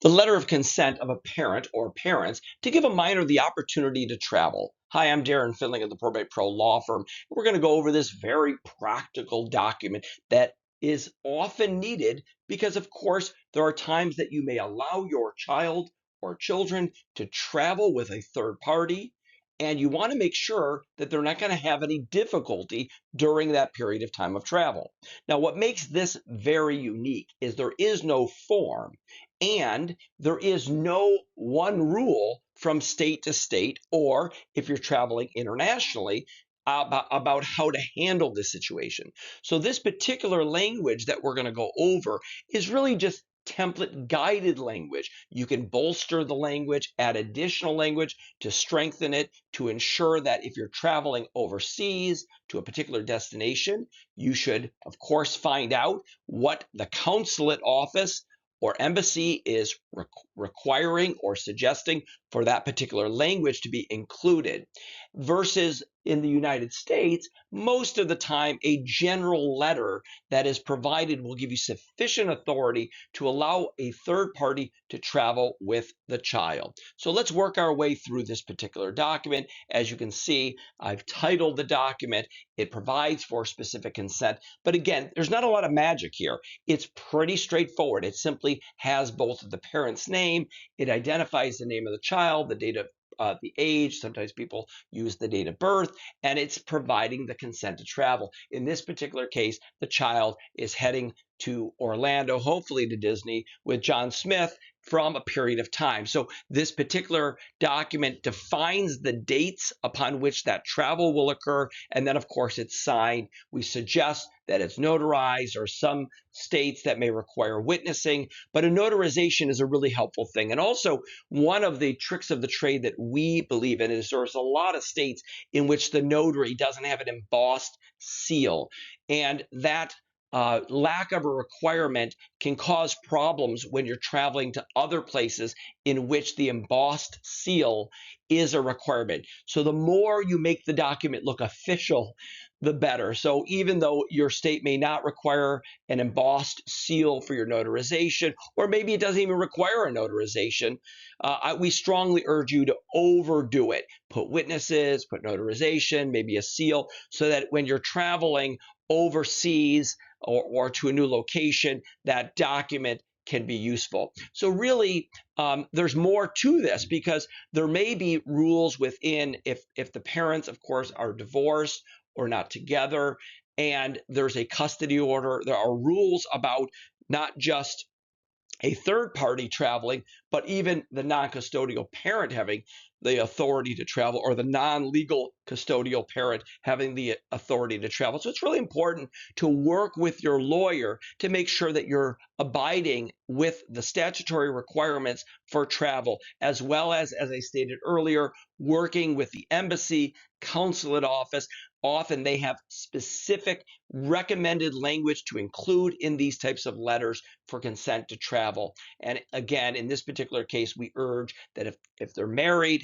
The letter of consent of a parent or parents to give a minor the opportunity to travel. Hi, I'm Darren Findling of the Probate Pro Law Firm. We're going to go over this very practical document that is often needed because, of course, there are times that you may allow your child or children to travel with a third party, and you want to make sure that they're not going to have any difficulty during that period of time of travel. Now, what makes this very unique is there is no form and there is no one rule from state to state, or if you're traveling internationally, about how to handle this situation. So this particular language that we're going to go over is really just template guided language. You can bolster the language, add additional language to strengthen it, to ensure that if you're traveling overseas to a particular destination, you should, of course, find out what the consulate office or embassy is requiring or suggesting for that particular language to be included. Versus in the United States, most of the time, a general letter that is provided will give you sufficient authority to allow a third party to travel with the child. So let's work our way through this particular document. As you can see, I've titled the document. It provides for specific consent. But again, there's not a lot of magic here. It's pretty straightforward. It simply has both the parent's name, it identifies the name of the child, the date of the age, sometimes people use the date of birth, and it's providing the consent to travel. In this particular case, the child is heading to Orlando, hopefully to Disney, with John Smith from a period of time. So this particular document defines the dates upon which that travel will occur, and then of course it's signed. We suggest that it's notarized, or some states that may require witnessing, but a notarization is a really helpful thing. And also, one of the tricks of the trade that we believe in is there's a lot of states in which the notary doesn't have an embossed seal, and that lack of a requirement can cause problems when you're traveling to other places in which the embossed seal is a requirement. So the more you make the document look official, the better. So even though your state may not require an embossed seal for your notarization, or maybe it doesn't even require a notarization, we strongly urge you to overdo it. Put witnesses, put notarization, maybe a seal, so that when you're traveling overseas or to a new location, that document can be useful. So really, there's more to this, because there may be rules within, if the parents, of course, are divorced or not together, and there's a custody order. There are rules about not just a third party traveling, but even the non-custodial parent having the authority to travel, or the non-legal custodial parent having the authority to travel. So it's really important to work with your lawyer to make sure that you're abiding with the statutory requirements for travel, as well as I stated earlier, working with the embassy, consulate office. Often they have specific recommended language to include in these types of letters for consent to travel. And again, in this particular case, we urge that if they're married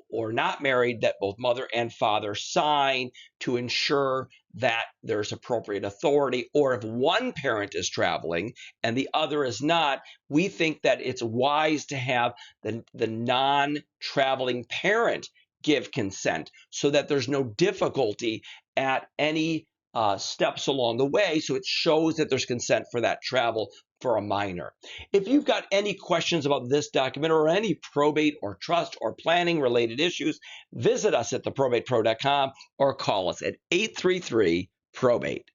or not married, that both mother and father sign to ensure that there's appropriate authority. Or if one parent is traveling and the other is not, we think that it's wise to have the non-traveling parent give consent, so that there's no difficulty at any steps along the way. So it shows that there's consent for that travel for a minor. If you've got any questions about this document or any probate or trust or planning related issues, visit us at theprobatepro.com or call us at 833-PROBATE.